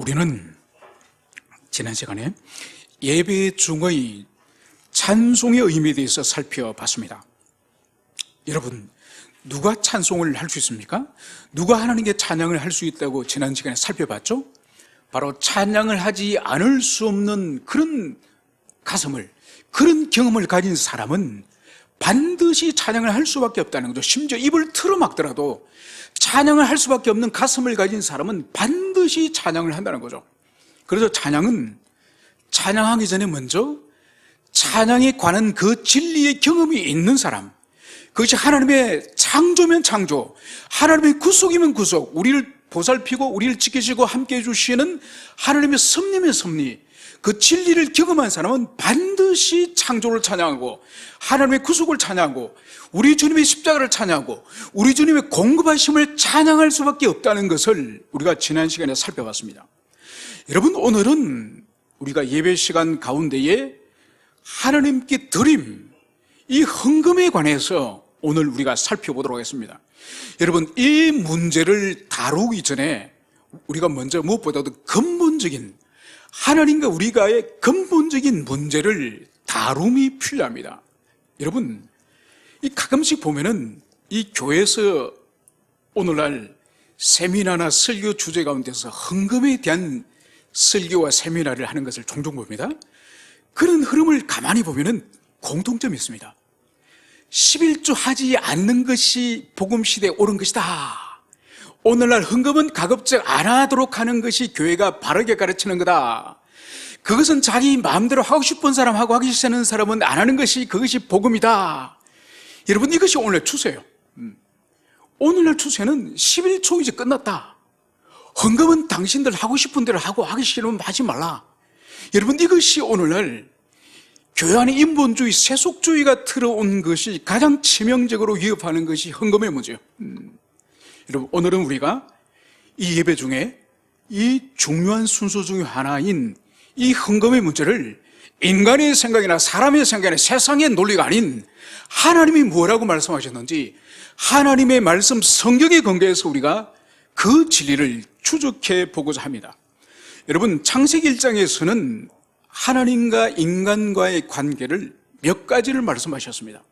우리는 지난 시간에 예배 중의 찬송의 의미에 대해서 살펴봤습니다. 여러분, 누가 찬송을 할 수 있습니까? 누가 하나님께 찬양을 할 수 있다고 지난 시간에 살펴봤죠? 바로 찬양을 하지 않을 수 없는 그런 가슴을, 그런 경험을 가진 사람은 반드시 찬양을 할 수밖에 없다는 거죠. 심지어 입을 틀어막더라도 찬양을 할 수밖에 없는 가슴을 가진 사람은 반드시 찬양을 한다는 거죠. 그래서 찬양은 찬양하기 전에 먼저 찬양에 관한 그 진리의 경험이 있는 사람, 그것이 하나님의 창조면 창조, 하나님의 구속이면 구속, 우리를 보살피고 우리를 지키시고 함께 해주시는 하나님의 섭리면 섭리, 그 진리를 경험한 사람은 반드시 창조를 찬양하고 하나님의 구속을 찬양하고 우리 주님의 십자가를 찬양하고 우리 주님의 공급하심을 찬양할 수밖에 없다는 것을 우리가 지난 시간에 살펴봤습니다. 여러분, 오늘은 우리가 예배 시간 가운데에 하나님께 드림, 이 헌금에 관해서 오늘 우리가 살펴보도록 하겠습니다. 여러분, 이 문제를 다루기 전에 우리가 먼저 무엇보다도 근본적인, 하나님과 우리가의 근본적인 문제를 다룸이 필요합니다. 여러분, 이 가끔씩 보면은 이 교회에서 오늘날 세미나나 설교 주제 가운데서 헌금에 대한 설교와 세미나를 하는 것을 종종 봅니다. 그런 흐름을 가만히 보면은 공통점이 있습니다. 11조 하지 않는 것이 복음시대에 옳은 것이다. 오늘날 헌금은 가급적 안 하도록 하는 것이 교회가 바르게 가르치는 거다. 그것은 자기 마음대로 하고 싶은 사람 하고 하기 싫은 사람은 안 하는 것이 그것이 복음이다. 여러분, 이것이 오늘날 추세예요. 오늘날 추세는 11조 이제 끝났다. 헌금은 당신들 하고 싶은 대로 하고 하기 싫으면 하지 말라. 여러분, 이것이 오늘날 교회 안에 인본주의, 세속주의가 들어온 것이 가장 치명적으로 위협하는 것이 헌금의 문제예요. 여러분, 오늘은 우리가 이 예배 중에 이 중요한 순서 중에 하나인 이 헌금의 문제를 인간의 생각이나 사람의 생각이나 세상의 논리가 아닌 하나님이 뭐라고 말씀하셨는지 하나님의 말씀 성경에 근거해서 우리가 그 진리를 추적해 보고자 합니다. 여러분, 창세기 1장에서는 하나님과 인간과의 관계를 몇 가지를 말씀하셨습니다.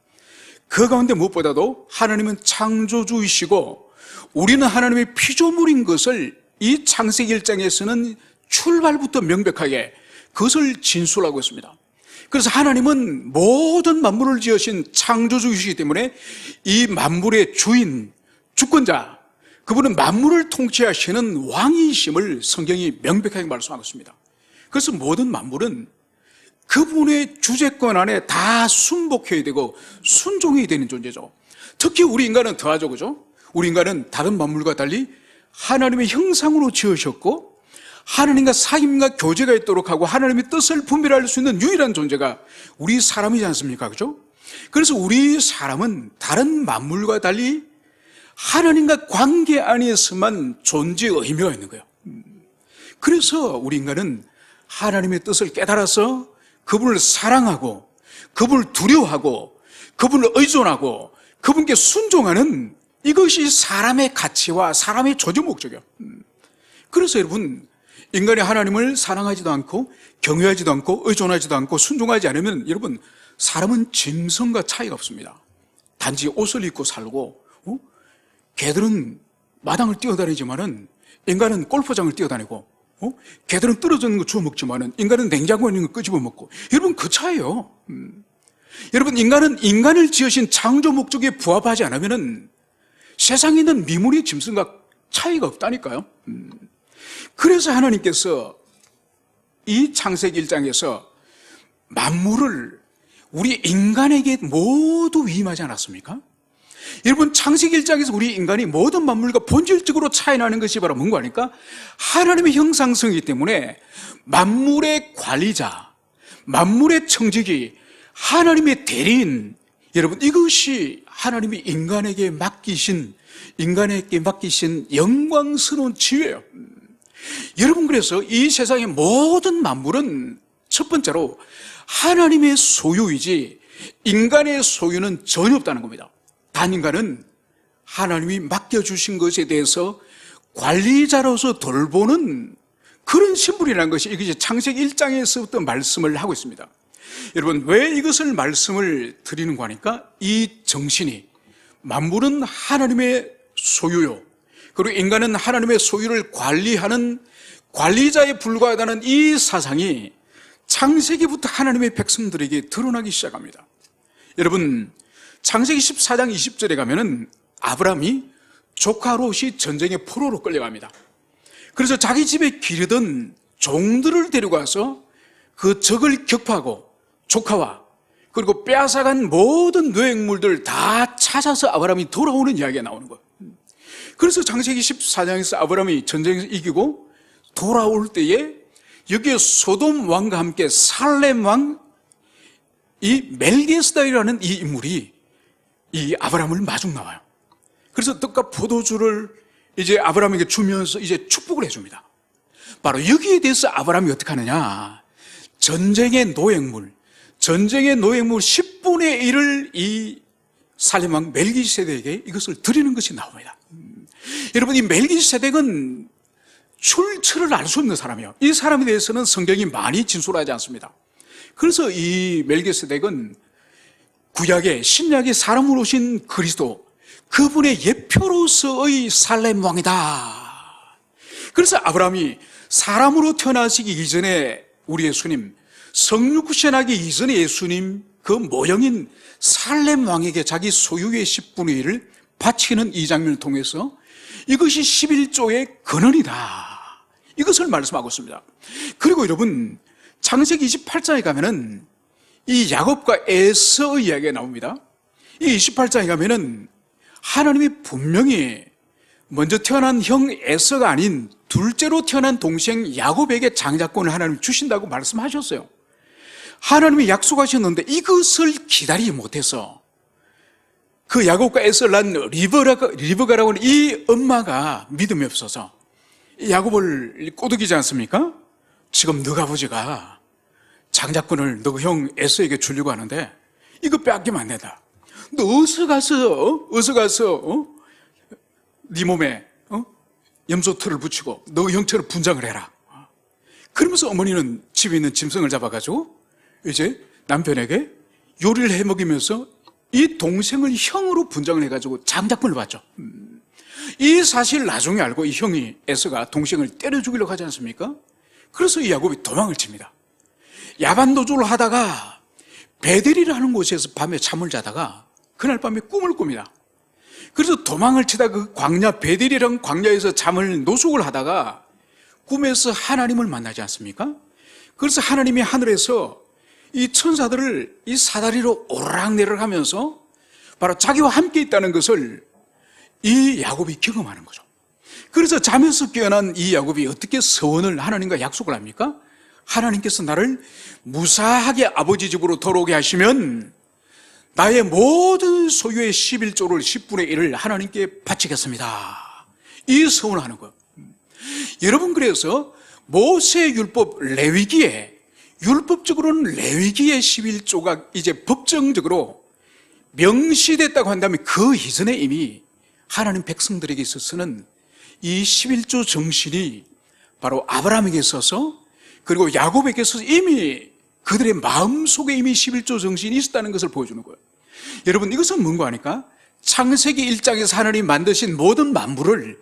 그 가운데 무엇보다도 하나님은 창조주이시고 우리는 하나님의 피조물인 것을 이 창세기 1장에서는 출발부터 명백하게 그것을 진술하고 있습니다. 그래서 하나님은 모든 만물을 지으신 창조주이시기 때문에 이 만물의 주인, 주권자, 그분은 만물을 통치하시는 왕이심을 성경이 명백하게 말씀하고 있습니다. 그래서 모든 만물은 그분의 주재권 안에 다 순복해야 되고 순종해야 되는 존재죠. 특히 우리 인간은 더하죠, 그죠? 우리 인간은 다른 만물과 달리 하나님의 형상으로 지으셨고 하나님과 사귐과 교제가 있도록 하고 하나님의 뜻을 분별할 수 있는 유일한 존재가 우리 사람이지 않습니까? 그죠? 그래서 우리 사람은 다른 만물과 달리 하나님과 관계 안에서만 존재의 의미가 있는 거예요. 그래서 우리 인간은 하나님의 뜻을 깨달아서 그분을 사랑하고 그분을 두려워하고 그분을 의존하고 그분께 순종하는 이것이 사람의 가치와 사람의 조직 목적이에요. 그래서 여러분, 인간이 하나님을 사랑하지도 않고 경외하지도 않고 의존하지도 않고 순종하지 않으면 여러분, 사람은 짐승과 차이가 없습니다. 단지 옷을 입고 살고 개들은 마당을 뛰어다니지만은 인간은 골프장을 뛰어다니고 개들은 떨어지는 거 주워 먹지만은 인간은 냉장고에 있는 거 끄집어 먹고, 여러분, 그 차이예요. 여러분, 인간은 인간을 지으신 창조 목적에 부합하지 않으면은 세상에 있는 미물의 짐승과 차이가 없다니까요. 그래서 하나님께서 이 창세기 1장에서 만물을 우리 인간에게 모두 위임하지 않았습니까? 여러분, 창세기 1장에서 우리 인간이 모든 만물과 본질적으로 차이나는 것이 바로 뭔가 하니까 하나님의 형상성이기 때문에 만물의 관리자, 만물의 청지기, 하나님의 대리인, 여러분, 이것이 하나님이 인간에게 맡기신 영광스러운 지혜예요. 여러분, 그래서 이 세상의 모든 만물은 첫 번째로 하나님의 소유이지 인간의 소유는 전혀 없다는 겁니다. 단 인간은 하나님이 맡겨주신 것에 대해서 관리자로서 돌보는 그런 신분이라는 것이 이것이 창세기 1장에서부터 말씀을 하고 있습니다. 여러분, 왜 이것을 말씀을 드리는 거 하니까 이 정신이 만물은 하나님의 소유요, 그리고 인간은 하나님의 소유를 관리하는 관리자에 불과하다는 이 사상이 창세기부터 하나님의 백성들에게 드러나기 시작합니다. 여러분, 창세기 14장 20절에 가면은 아브라함이 조카 롯이 전쟁의 포로로 끌려갑니다. 그래서 자기 집에 기르던 종들을 데려가서 그 적을 격파하고 조카와 그리고 빼앗아간 모든 노획물들 다 찾아서 아브라함이 돌아오는 이야기가 나오는 거예요. 그래서 창세기 14장에서 아브라함이 전쟁에서 이기고 돌아올 때에 여기에 소돔 왕과 함께 살렘 왕 이 멜기스다이라는 이 인물이 이 아브라함을 마중 나와요. 그래서 떡과 포도주를 이제 아브라함에게 주면서 이제 축복을 해줍니다. 바로 여기에 대해서 아브라함이 어떻게 하느냐, 전쟁의 노획물 10분의 1을 이 살렘 왕 멜기세덱에게 이것을 드리는 것이 나옵니다. 여러분, 이 멜기세덱은 출처를 알 수 없는 사람이에요. 이 사람에 대해서는 성경이 많이 진술하지 않습니다. 그래서 이 멜기세덱은 구약의 신약의 사람으로 오신 그리스도, 그분의 예표로서의 살렘 왕이다. 그래서 아브라함이 사람으로 태어나시기 이전에 우리 예수님, 성육신하기 이전에 예수님 그 모형인 살렘 왕에게 자기 소유의 10분의 1을 바치는 이 장면을 통해서 이것이 11조의 근원이다, 이것을 말씀하고 있습니다. 그리고 여러분, 창세기 28장에 가면은 이 야곱과 에서의 이야기가 나옵니다. 이 28장에 가면은 하나님이 분명히 먼저 태어난 형 에서가 아닌 둘째로 태어난 동생 야곱에게 장자권을 하나님이 주신다고 말씀하셨어요. 하나님이 약속하셨는데 이것을 기다리지 못해서 그 야곱과 에서를 낳은 리브가라고 하는 이 엄마가 믿음이 없어서 야곱을 꼬드기지 않습니까? 지금 너가 아버지가 장자권을 너 형 에서에게 주려고 하는데 이거 빼앗기면 안 된다. 너 어서 가서 네 몸에 염소털을 붙이고 너 형체를 분장을 해라. 그러면서 어머니는 집에 있는 짐승을 잡아가지고 이제 남편에게 요리를 해 먹이면서 이 동생을 형으로 분장을 해가지고 장자권을 받죠. 이 사실을 나중에 알고 이 형이 에서가 동생을 때려 죽이려고 하지 않습니까? 그래서 이 야곱이 도망을 칩니다. 야반도주를 하다가 베델이라는 곳에서 밤에 잠을 자다가 그날 밤에 꿈을 꿉니다. 그래서 도망을 치다 그 광야, 베델이라는 광야에서 잠을 노숙을 하다가 꿈에서 하나님을 만나지 않습니까? 그래서 하나님이 하늘에서 이 천사들을 이 사다리로 오르락내리락 하면서 바로 자기와 함께 있다는 것을 이 야곱이 경험하는 거죠. 그래서 잠에서 깨어난 이 야곱이 어떻게 서원을 하나님과 약속을 합니까? 하나님께서 나를 무사하게 아버지 집으로 돌아오게 하시면 나의 모든 소유의 11조를 10분의 1을 하나님께 바치겠습니다. 이 서원을 하는 거예요. 여러분, 그래서 모세 율법 레위기에 율법적으로는 레위기의 11조가 이제 법정적으로 명시됐다고 한다면 그 이전에 이미 하나님 백성들에게 있어서는 이 11조 정신이 바로 아브라함에게 있어서 그리고 야곱에게 있어서 이미 그들의 마음속에 이미 11조 정신이 있었다는 것을 보여주는 거예요. 여러분, 이것은 뭔가 하니까 창세기 1장에서 하나님이 만드신 모든 만물을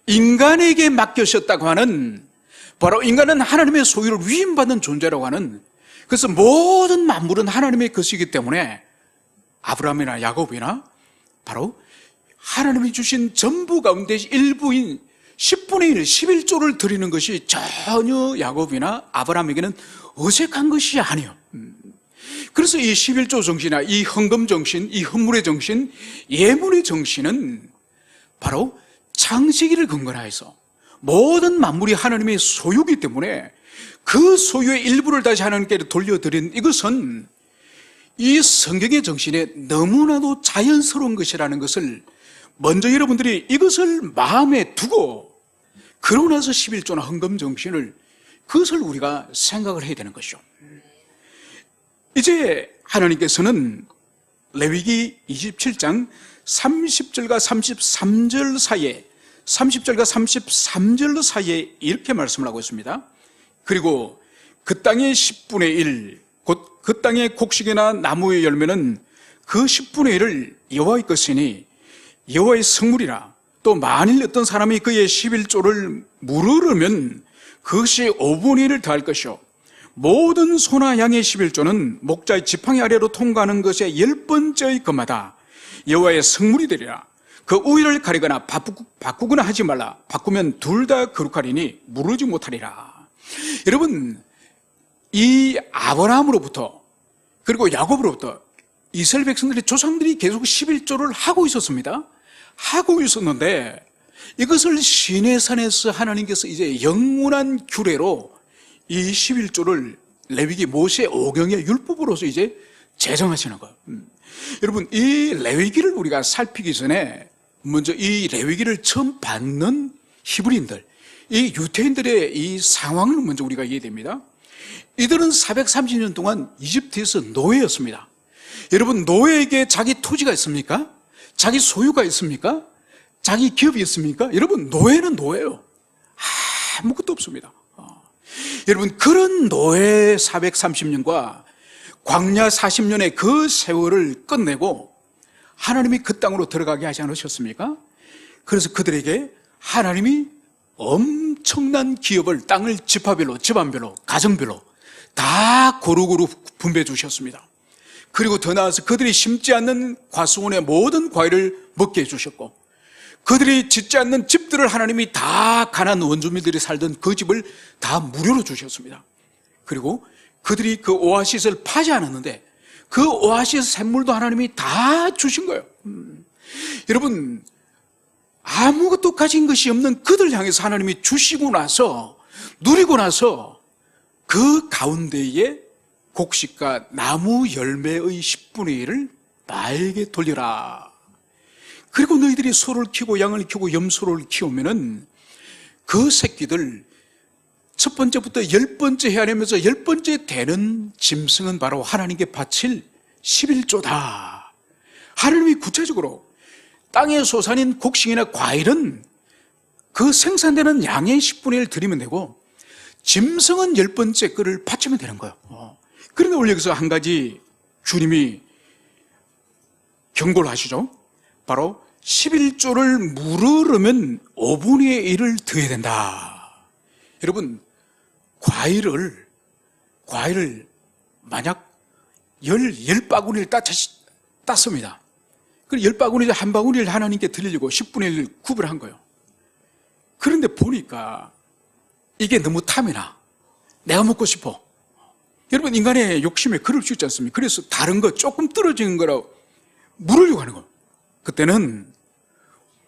인간에게 맡기셨다고 하는, 바로 인간은 하나님의 소유를 위임받는 존재라고 하는, 그래서 모든 만물은 하나님의 것이기 때문에 아브라함이나 야곱이나 바로 하나님이 주신 전부 가운데 일부인 10분의 1, 11조를 드리는 것이 전혀 야곱이나 아브라함에게는 어색한 것이 아니에요. 그래서 이 11조 정신이나 이 헌금 정신, 이 헌물의 정신, 예물의 정신은 바로 창세기를 근거로 해서 모든 만물이 하나님의 소유이기 때문에 그 소유의 일부를 다시 하나님께 돌려드린 이것은 이 성경의 정신에 너무나도 자연스러운 것이라는 것을 먼저 여러분들이 이것을 마음에 두고 그러고 나서 11조나 헌금 정신을 그것을 우리가 생각을 해야 되는 것이죠. 이제 하나님께서는 레위기 27장 30절과 33절 사이에 30절과 33절 사이에 이렇게 말씀을 하고 있습니다. 그리고 그 땅의 10분의 1, 곧 그 땅의 곡식이나 나무의 열매는 그 10분의 1을 여호와의 것이니 여호와의 성물이라. 또 만일 어떤 사람이 그의 11조를 물으려면 그것이 5분의 1을 더할 것이요, 모든 소나 양의 11조는 목자의 지팡이 아래로 통과하는 것의 10번째의 것마다 여호와의 성물이 되리라. 그 우위를 가리거나 바꾸거나 하지 말라. 바꾸면 둘 다 거룩하리니 무르지 못하리라. 여러분, 이 아브라함으로부터 그리고 야곱으로부터 이스라엘 백성들의 조상들이 계속 11조를 하고 있었습니다. 하고 있었는데 이것을 시내산에서 하나님께서 이제 영원한 규례로 이 11조를 레위기 모세 오경의 율법으로서 이제 제정하시는 거예요. 여러분, 이 레위기를 우리가 살피기 전에 먼저 이 레위기를 처음 받는 히브리인들, 이 유태인들의 이 상황을 먼저 우리가 이해해야 됩니다. 이들은 430년 동안 이집트에서 노예였습니다. 여러분, 노예에게 자기 토지가 있습니까? 자기 소유가 있습니까? 자기 기업이 있습니까? 여러분, 노예는 노예예요. 아무것도 없습니다. 여러분, 그런 노예 430년과 광야 40년의 그 세월을 끝내고 하나님이 그 땅으로 들어가게 하지 않으셨습니까? 그래서 그들에게 하나님이 엄청난 기업을, 땅을 지파별로, 집안별로, 가정별로 다 고루고루 분배해 주셨습니다. 그리고 더 나아가서 그들이 심지 않는 과수원의 모든 과일을 먹게 해주셨고, 그들이 짓지 않는 집들을 하나님이 다 가난한 원주민들이 살던 그 집을 다 무료로 주셨습니다. 그리고 그들이 그 오아시스를 파지 않았는데 그 오아시스 샘물도 하나님이 다 주신 거예요. 여러분, 아무것도 가진 것이 없는 그들 향해서 하나님이 주시고 나서, 누리고 나서 그 가운데에 곡식과 나무 열매의 10분의 1을 나에게 돌려라. 그리고 너희들이 소를 키우고 양을 키우고 염소를 키우면은 그 새끼들 첫 번째부터 10번째 해야하면서 10번째 되는 짐승은 바로 하나님께 바칠 11조다. 하나님이 구체적으로 땅의 소산인 곡식이나 과일은 그 생산되는 양의 10분의 1 드리면 되고, 짐승은 10번째 거를 바치면 되는 거예요. 그런데 오늘 여기서 한 가지 주님이 경고를 하시죠. 바로 11조를 물으려면 5분의 1을 더해야 된다. 여러분, 과일을 만약 10바구니를 땄습니다. 그리고 10바구니 한 바구니를 하나님께 드리려고 10분의 1을 구분한 거예요. 그런데 보니까 이게 너무 탐이나 내가 먹고 싶어. 여러분, 인간의 욕심에 그럴 수 있지 않습니까? 그래서 다른 거 조금 떨어지는 거라고 물으려고 하는 거예요. 그때는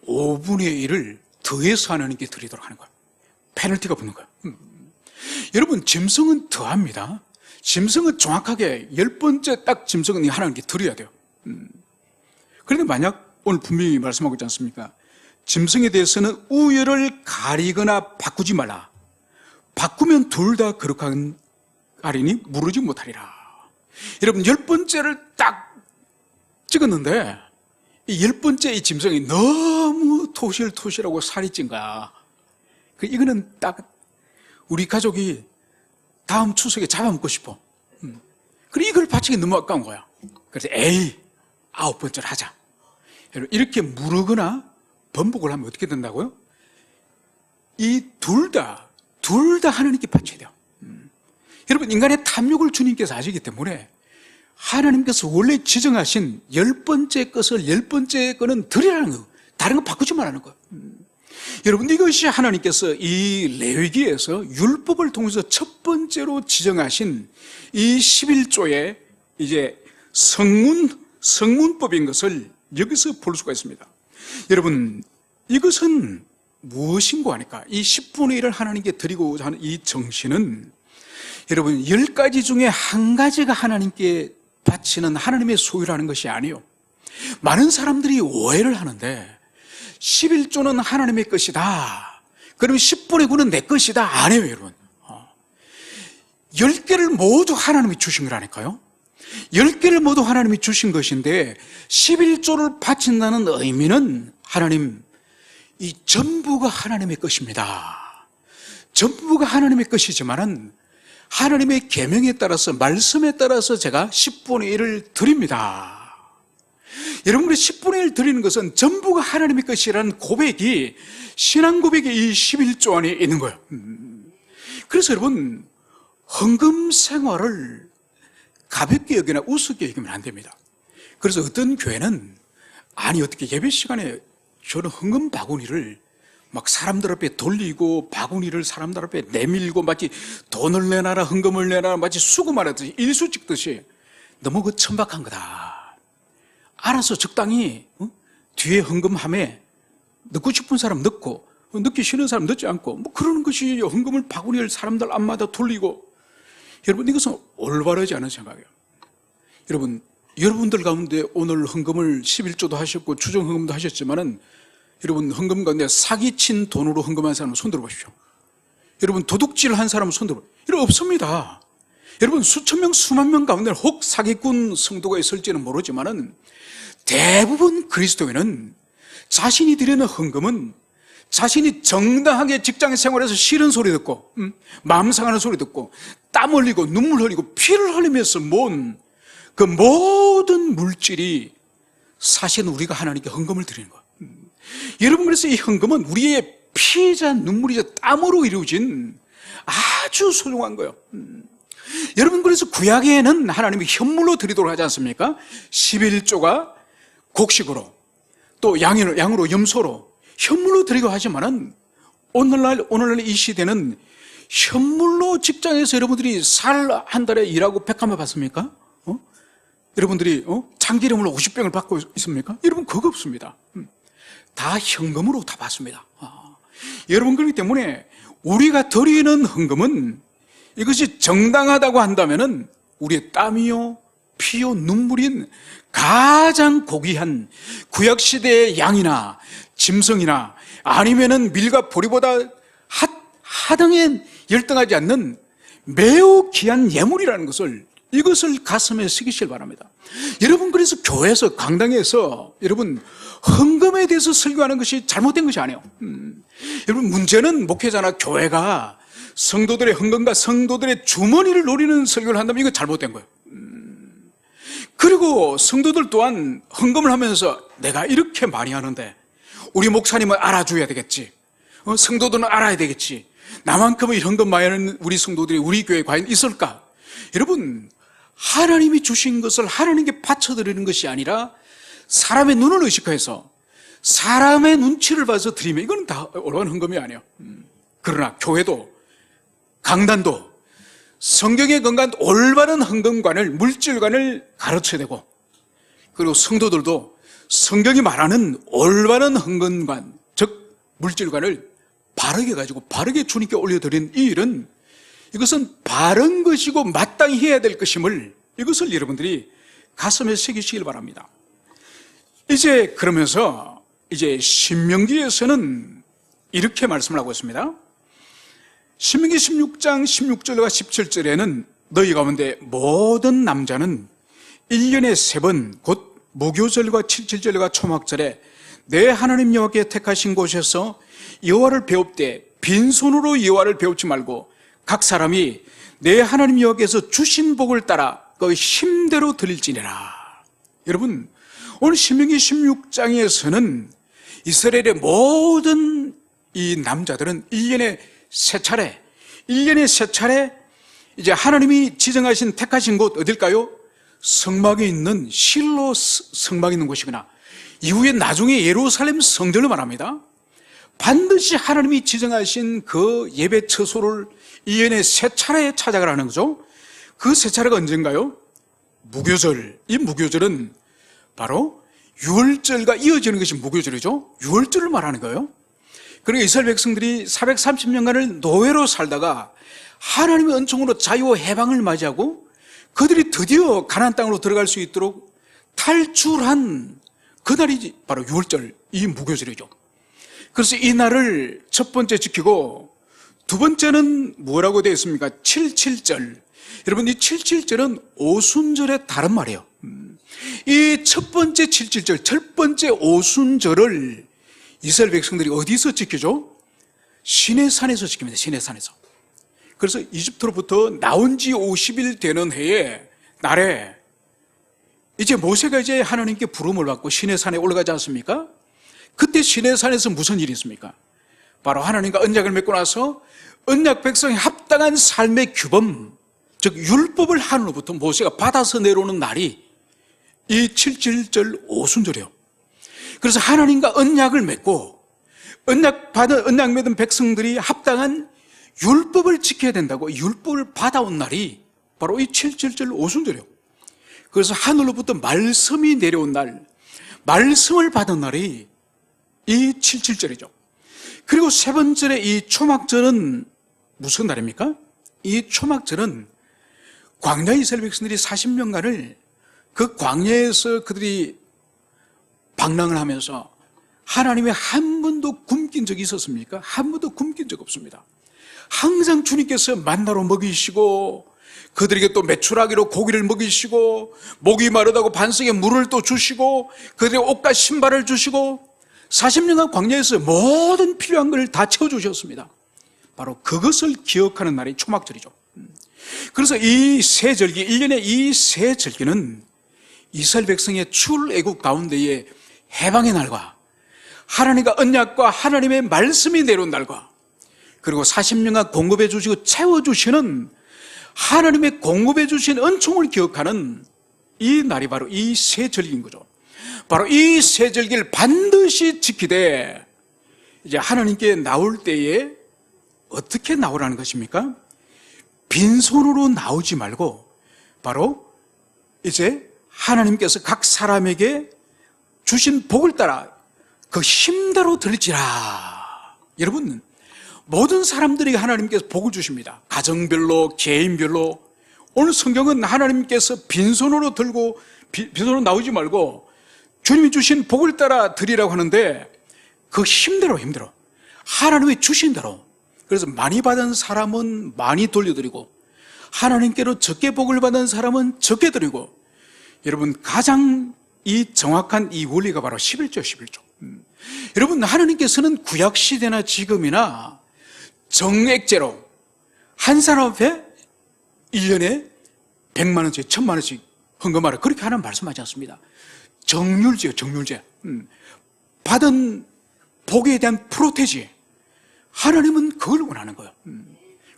5분의 1을 더해서 하나님께 드리도록 하는 거예요. 페널티가 붙는 거예요. 여러분, 짐승은 더합니다. 짐승은 정확하게 10번째 딱 짐승은 하나님께 드려야 돼요. 그런데 만약 오늘 분명히 말씀하고 있지 않습니까? 짐승에 대해서는 우열을 가리거나 바꾸지 말라. 바꾸면 둘 다 거룩한 가리니 무르지 못하리라. 여러분, 10번째를 딱 찍었는데 이 10번째 이 짐승이 너무 토실토실하고 살이 찐 거야. 이거는 딱 우리 가족이 다음 추석에 잡아먹고 싶어. 그리고 이걸 바치기 너무 아까운 거야. 그래서 에이, 9번째를 하자. 여러분, 이렇게 무르거나 번복을 하면 어떻게 된다고요? 이 둘 다 하나님께 바쳐야 돼요. 여러분, 인간의 탐욕을 주님께서 아시기 때문에 하나님께서 원래 지정하신 10번째 것을 10번째 거는 드리라는 거예요. 다른 거 바꾸지 말라는 거예요. 여러분, 이것이 하나님께서 이 레위기에서 율법을 통해서 첫 번째로 지정하신 이 11조의 이제 성문법인 것을 여기서 볼 수가 있습니다. 여러분, 이것은 무엇인고 하니까 이 10분의 1을 하나님께 드리고자 하는 이 정신은 여러분, 10가지 중에 한 가지가 하나님께 바치는 하나님의 소유라는 것이 아니에요. 많은 사람들이 오해를 하는데 11조는 하나님의 것이다, 그러면 10분의 9는 내 것이다, 아니에요. 여러분, 10개를 모두 하나님이 주신 거라니까요. 10개를 모두 하나님이 주신 것인데 11조를 바친다는 의미는 하나님, 이 전부가 하나님의 것입니다. 전부가 하나님의 것이지만은 하나님의 계명에 따라서, 말씀에 따라서 제가 10분의 1을 드립니다. 여러분들이 10분의 1 드리는 것은 전부가 하나님의 것이라는 고백이, 신앙 고백이 이 11조 안에 있는 거예요. 그래서 여러분, 헌금 생활을 가볍게 여기나 우습게 여기면 안 됩니다. 그래서 어떤 교회는, 아니 어떻게 예배 시간에 저는 헌금 바구니를 막 사람들 앞에 돌리고 바구니를 사람들 앞에 내밀고 마치 돈을 내놔라, 헌금을 내놔라, 마치 수금하듯이 일수 찍듯이, 너무 그 천박한 거다. 알아서 적당히 뒤에 헌금함에 넣고 싶은 사람 넣고, 넣기 싫은 사람 넣지 않고, 뭐 그러는 것이 헌금을 바구니를 사람들 앞마다 돌리고, 여러분 이것은 올바르지 않은 생각이에요. 여러분들 가운데 오늘 헌금을 11조도 하셨고 추정 헌금도 하셨지만은, 여러분 헌금 가운데 사기친 돈으로 헌금한 사람은 손들어 보십시오. 여러분 도둑질 한 사람은 손들어 보십시오. 이런 없습니다. 여러분 수천 명 수만 명 가운데 혹 사기꾼 성도가 있을지는 모르지만은, 대부분 그리스도인은 자신이 드리는 헌금은 자신이 정당하게 직장 생활에서 싫은 소리 듣고, 마음 상하는 소리 듣고, 땀 흘리고 눈물 흘리고 피를 흘리면서 모은 그 모든 물질이 사실은 우리가 하나님께 헌금을 드리는 거예요. 여러분, 그래서 이 헌금은 우리의 피자 눈물이자 땀으로 이루어진 아주 소중한 거예요. 여러분, 그래서 구약에는 하나님이 현물로 드리도록 하지 않습니까? 11조가 곡식으로, 또 양으로 염소로 현물로 드리고 하지만은, 오늘날 이 시대는 현물로 직장에서 여러분들이 살 한 달에 일하고 100만 받습니까? 여러분들이 참기름으로 50병을 받고 있습니까? 여러분 그거 없습니다. 다 현금으로 다 받습니다. 여러분, 그렇기 때문에 우리가 드리는 헌금은 이것이 정당하다고 한다면은 우리의 땀이요 피요 눈물인 가장 고귀한 구약시대의 양이나 짐승이나 아니면은 밀과 보리보다 하등에 열등하지 않는 매우 귀한 예물이라는 것을, 이것을 가슴에 새기시길 바랍니다. 여러분, 그래서 교회에서, 강당에서 여러분 헌금에 대해서 설교하는 것이 잘못된 것이 아니에요. 여러분, 문제는 목회자나 교회가 성도들의 헌금과 성도들의 주머니를 노리는 설교를 한다면 이거 잘못된 거예요. 그리고 성도들 또한 헌금을 하면서 내가 이렇게 많이 하는데 우리 목사님은 알아줘야 되겠지, 성도들은 알아야 되겠지, 나만큼의 헌금 많이 하는 우리 성도들이 우리 교회에 과연 있을까? 여러분, 하나님이 주신 것을 하나님께 바쳐드리는 것이 아니라 사람의 눈을 의식해서 사람의 눈치를 봐서 드리면 이건 다 올바른 헌금이 아니에요. 그러나 교회도, 강단도 성경에 건강한 올바른 헌금관을, 물질관을 가르쳐야 되고, 그리고 성도들도 성경이 말하는 올바른 헌금관, 즉 물질관을 바르게 가지고 바르게 주님께 올려드린 이 일은, 이것은 바른 것이고 마땅히 해야 될 것임을, 이것을 여러분들이 가슴에 새기시길 바랍니다. 이제 그러면서 이제 신명기에서는 이렇게 말씀을 하고 있습니다. 신명기 16장 16절과 17절에는 너희 가운데 모든 남자는 1년에 3번 곧 무교절과 칠칠절과 초막절에 내 하나님 여호와께 택하신 곳에서 여호와를 배웁되 빈손으로 여호와를 배우지 말고 각 사람이 내 하나님 여호와께서 주신 복을 따라 그 힘대로 드릴지니라. 여러분, 오늘 신명기 16장에서는 이스라엘의 모든 이 남자들은 1년에 세 차례 이제 하나님이 지정하신 택하신 곳 어딜까요? 성막에 있는 실로 성막에 있는 곳이거나 이후에 나중에 예루살렘 성전을 말합니다. 반드시 하나님이 지정하신 그 예배 처소를 1년에 세 차례 찾아가라는 거죠. 그 세 차례가 언젠가요? 무교절. 이 무교절은 바로 유월절과 이어지는 것이 무교절이죠. 유월절을 말하는 거예요. 그리고 이스라엘 백성들이 430년간을 노예로 살다가 하나님의 은총으로 자유와 해방을 맞이하고 그들이 드디어 가나안 땅으로 들어갈 수 있도록 탈출한 그날이 바로 유월절, 이 무교절이죠. 그래서 이 날을 첫 번째 지키고, 두 번째는 뭐라고 되어 있습니까? 칠칠절. 여러분, 이 칠칠절은 오순절의 다른 말이에요. 이 첫 번째 칠칠절, 첫 번째 오순절을 이스라엘 백성들이 어디서 지키죠? 시내산에서 지킵니다. 시내산에서. 그래서 이집트로부터 나온 지 50일 되는 날에 이제 모세가 이제 하나님께 부름을 받고 시내산에 올라가지 않습니까? 그때 시내산에서 무슨 일이 있습니까? 바로 하나님과 언약을 맺고 나서 언약 백성에 합당한 삶의 규범, 즉 율법을 하늘로부터 모세가 받아서 내려오는 날이 이 7.7절 오순절이에요. 그래서 하나님과 언약을 맺고 언약 맺은 백성들이 합당한 율법을 지켜야 된다고 율법을 받아온 날이 바로 이 7.7절 오순절이에요. 그래서 하늘로부터 말씀이 내려온 날, 말씀을 받은 날이 이 7.7절이죠. 그리고 세 번째의 이 초막절은 무슨 날입니까? 이 초막절은 광야 이스라엘 백성들이 40년간을 그 광야에서 그들이 방랑을 하면서 하나님의 한 번도 굶긴 적이 있었습니까? 한 번도 굶긴 적 없습니다. 항상 주님께서 만나로 먹이시고 그들에게 또 메추라기로 고기를 먹이시고 목이 마르다고 반석에 물을 또 주시고 그들의 옷과 신발을 주시고 40년간 광야에서 모든 필요한 걸 다 채워주셨습니다. 바로 그것을 기억하는 날이 초막절이죠. 그래서 이 세 절기, 1년의 이 세 절기는 이스라엘 백성의 출애굽 가운데의 해방의 날과 하나님과 언약과 하나님의 말씀이 내려온 날과 그리고 40년간 공급해 주시고 채워주시는 하나님의 공급해 주신 은총을 기억하는 이 날이 바로 이 세 절기인 거죠. 바로 이 세 절기를 반드시 지키되 이제 하나님께 나올 때에 어떻게 나오라는 것입니까? 빈손으로 나오지 말고 바로 이제 하나님께서 각 사람에게 주신 복을 따라 그 힘대로 드릴지라. 여러분, 모든 사람들에게 하나님께서 복을 주십니다. 가정별로, 개인별로. 오늘 성경은 하나님께서 빈손으로 들고 빈손으로 나오지 말고 주님이 주신 복을 따라 드리라고 하는데 그 힘대로 하나님이 주신 대로. 그래서 많이 받은 사람은 많이 돌려드리고 하나님께로 적게 복을 받은 사람은 적게 드리고. 여러분, 가장 이 정확한 이 원리가 바로 11조. 여러분, 하나님께서는 구약시대나 지금이나 정액제로 한 사람 앞에 1년에 100만 원씩 1000만 원씩 헌금하라 그렇게 하는 말씀하지 않습니다. 정률제요. 받은 복에 대한 프로테지. 하나님은 그걸 원하는 거예요.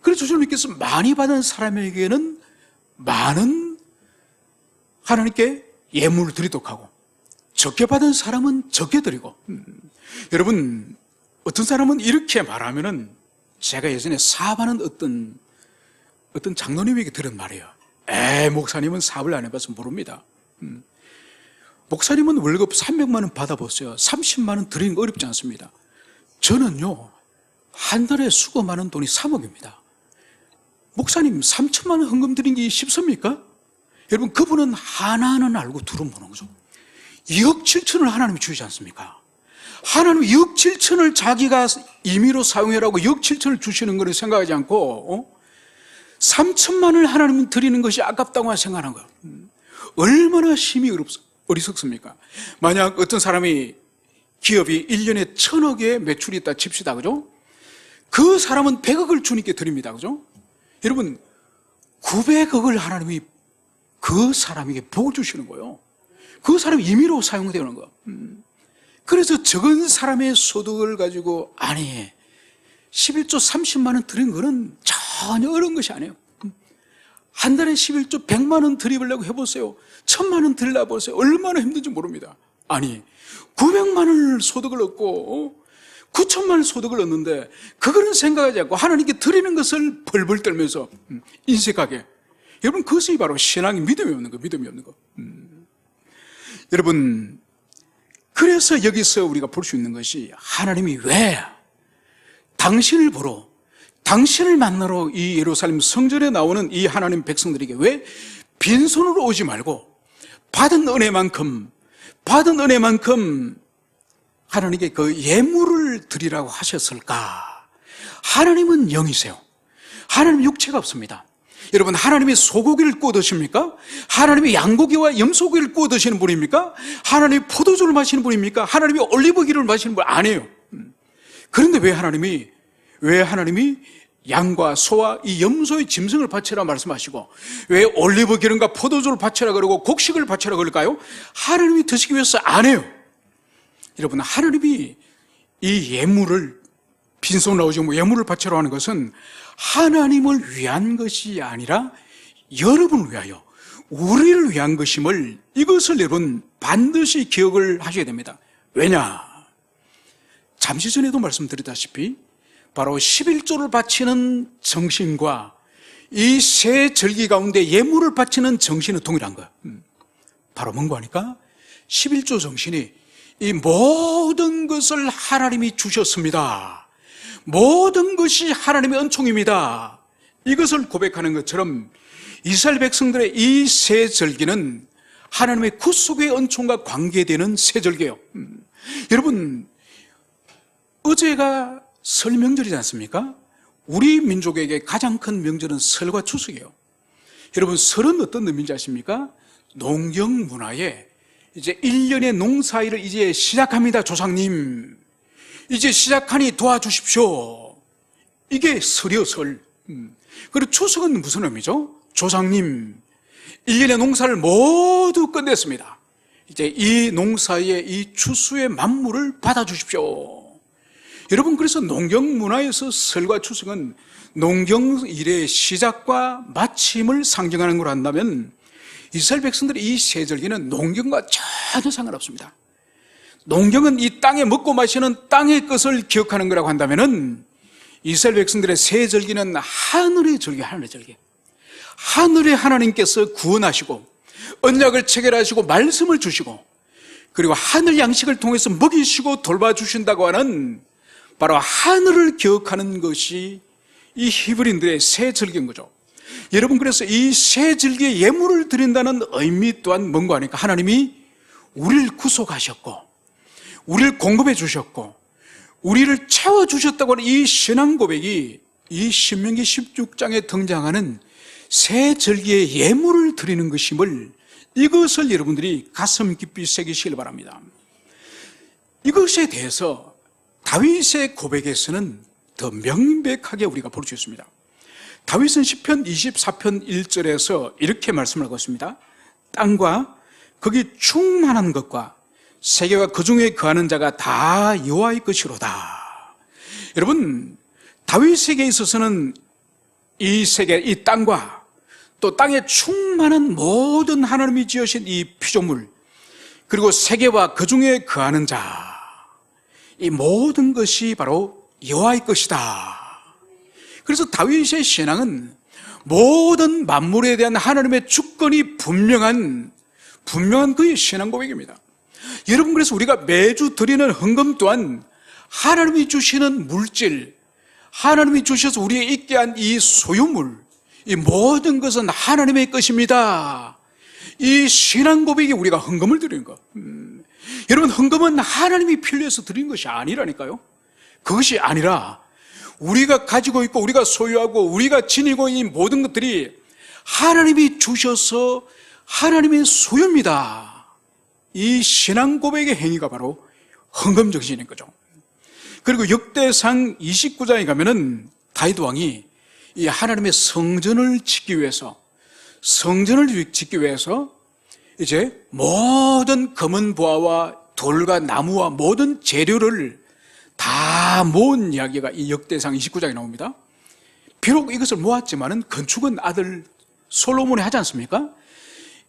그래서 주님께서 많이 받은 사람에게는 많은 하나님께 예물을 드리도록 하고 적게 받은 사람은 적게 드리고. 여러분, 어떤 사람은 이렇게 말하면은 제가 예전에 사업하는 어떤 장로님에게 들은 말이에요. 목사님은 사업을 안 해봐서 모릅니다. 목사님은 월급 300만 원 받아보세요. 30만 원 드리는 거 어렵지 않습니다. 저는요, 한 달에 수고 많은 돈이 3억입니다. 목사님 3천만 원 헌금 드린 게 쉽습니까? 여러분, 그분은 하나는 알고 둘은 모르는 거죠. 2억 7천을 하나님이 주시지 않습니까? 하나님이 2억 7천을 자기가 임의로 사용해라고 2억 7천을 주시는 것을 생각하지 않고 3천만 원을 하나님이 드리는 것이 아깝다고 생각하는 거예요. 얼마나 힘이 어리석습니까? 만약 어떤 사람이 기업이 1년에 1,000억의 매출이 있다 칩시다, 그죠? 그 사람은 100억을 주님께 드립니다, 그죠? 여러분, 900억을 하나님이 그 사람에게 복을 주시는 거예요. 그 사람이 임의로 사용되는 거예요. 그래서 적은 사람의 소득을 가지고 11조 30만 원 드린 거는 전혀 어려운 것이 아니에요. 한 달에 11조 100만 원 드리려고 해보세요. 1000만 원 드리려고 보세요. 얼마나 힘든지 모릅니다. 900만 원 소득을 얻고 9천만 원 소득을 얻는데 그거는 생각하지 않고 하나님께 드리는 것을 벌벌 떨면서 인색하게. 여러분, 그것이 바로 신앙이 믿음이 없는 거. 여러분, 그래서 여기서 우리가 볼 수 있는 것이 하나님이 왜 당신을 보러, 당신을 만나러 이 예루살렘 성전에 나오는 이 하나님 백성들에게 왜 빈손으로 오지 말고 받은 은혜만큼 하나님께 그 예물을 드리라고 하셨을까? 하나님은 영이세요. 하나님은 육체가 없습니다. 여러분, 하나님이 소고기를 구워 드십니까? 하나님이 양고기와 염소고기를 구워 드시는 분입니까? 하나님이 포도주를 마시는 분입니까? 하나님이 올리브기름을 마시는 분 아니에요. 그런데 왜 하나님이 양과 소와 이 염소의 짐승을 바치라 말씀하시고, 왜 올리브기름과 포도주를 바치라 그러고 곡식을 바치라 그럴까요? 하나님이 드시기 위해서 안 해요. 여러분, 하나님이 이 예물을, 빈손 나오지 예물을 바치러 하는 것은 하나님을 위한 것이 아니라 여러분을 위하여, 우리를 위한 것임을, 이것을 여러분 반드시 기억을 하셔야 됩니다. 왜냐? 잠시 전에도 말씀드렸다시피 바로 11조를 바치는 정신과 이 세 절기 가운데 예물을 바치는 정신은 동일한 거예요. 바로 뭔가 하니까 11조 정신이 이 모든 것을 하나님이 주셨습니다. 모든 것이 하나님의 은총입니다. 이것을 고백하는 것처럼 이스라엘 백성들의 이 세 절기는 하나님의 구속의 은총과 관계되는 세 절기예요. 여러분, 어제가 설 명절이지 않습니까? 우리 민족에게 가장 큰 명절은 설과 추석이에요. 여러분, 설은 어떤 의미인지 아십니까? 농경 문화에 이제 1년의 농사일을 이제 시작합니다. 조상님, 이제 시작하니 도와주십시오. 이게 설이요, 설. 그리고 추석은 무슨 의미죠? 조상님, 1년의 농사를 모두 끝냈습니다. 이제 이 농사의 이 추수의 만물을 받아주십시오. 여러분, 그래서 농경 문화에서 설과 추석은 농경 일의 시작과 마침을 상징하는 걸 한다면, 이스라엘 백성들의 이 세 절기는 농경과 전혀 상관없습니다. 농경은 이 땅에 먹고 마시는 땅의 것을 기억하는 거라고 한다면은, 이스라엘 백성들의 세 절기는 하늘의 절기, 하늘의 절기. 하늘의 하나님께서 구원하시고 언약을 체결하시고 말씀을 주시고, 그리고 하늘 양식을 통해서 먹이시고 돌봐주신다고 하는 바로 하늘을 기억하는 것이 이 히브리인들의 세 절기인 거죠. 여러분, 그래서 이 세 절기에 예물을 드린다는 의미 또한 뭔가 하니까 하나님이 우리를 구속하셨고 우리를 공급해 주셨고 우리를 채워주셨다고 하는 이 신앙 고백이 이 신명기 16장에 등장하는 새 절기의 예물을 드리는 것임을, 이것을 여러분들이 가슴 깊이 새기시길 바랍니다. 이것에 대해서 다윗의 고백에서는 더 명백하게 우리가 볼 수 있습니다. 다윗은 시편 24편 1절에서 이렇게 말씀을 하고 있습니다. 땅과 거기 충만한 것과 세계와 그 중에 거하는 자가 다 여호와의 것이로다. 여러분, 다윗에게 있어서는 이 세계, 이 땅과 또 땅에 충만한 모든 하나님이 지으신 이 피조물, 그리고 세계와 그 중에 거하는 자, 이 모든 것이 바로 여호와의 것이다. 그래서 다윗의 신앙은 모든 만물에 대한 하나님의 주권이 분명한 그의 신앙 고백입니다. 여러분, 그래서 우리가 매주 드리는 헌금 또한 하나님이 주시는 물질, 하나님이 주셔서 우리에 있게 한 이 소유물, 이 모든 것은 하나님의 것입니다. 이 신앙 고백이 우리가 헌금을 드리는 것. 여러분, 헌금은 하나님이 필요해서 드리는 것이 아니라니까요. 그것이 아니라 우리가 가지고 있고 우리가 소유하고 우리가 지니고 있는 모든 것들이 하나님이 주셔서 하나님의 소유입니다. 이 신앙 고백의 행위가 바로 헌금 정신인 거죠. 그리고 역대상 29장에 가면은 다윗 왕이 이 하나님의 성전을 짓기 위해서 이제 모든 검은 보화와 돌과 나무와 모든 재료를 다 모은 이야기가 이 역대상 29장에 나옵니다. 비록 이것을 모았지만은 건축은 아들 솔로몬이 하지 않습니까?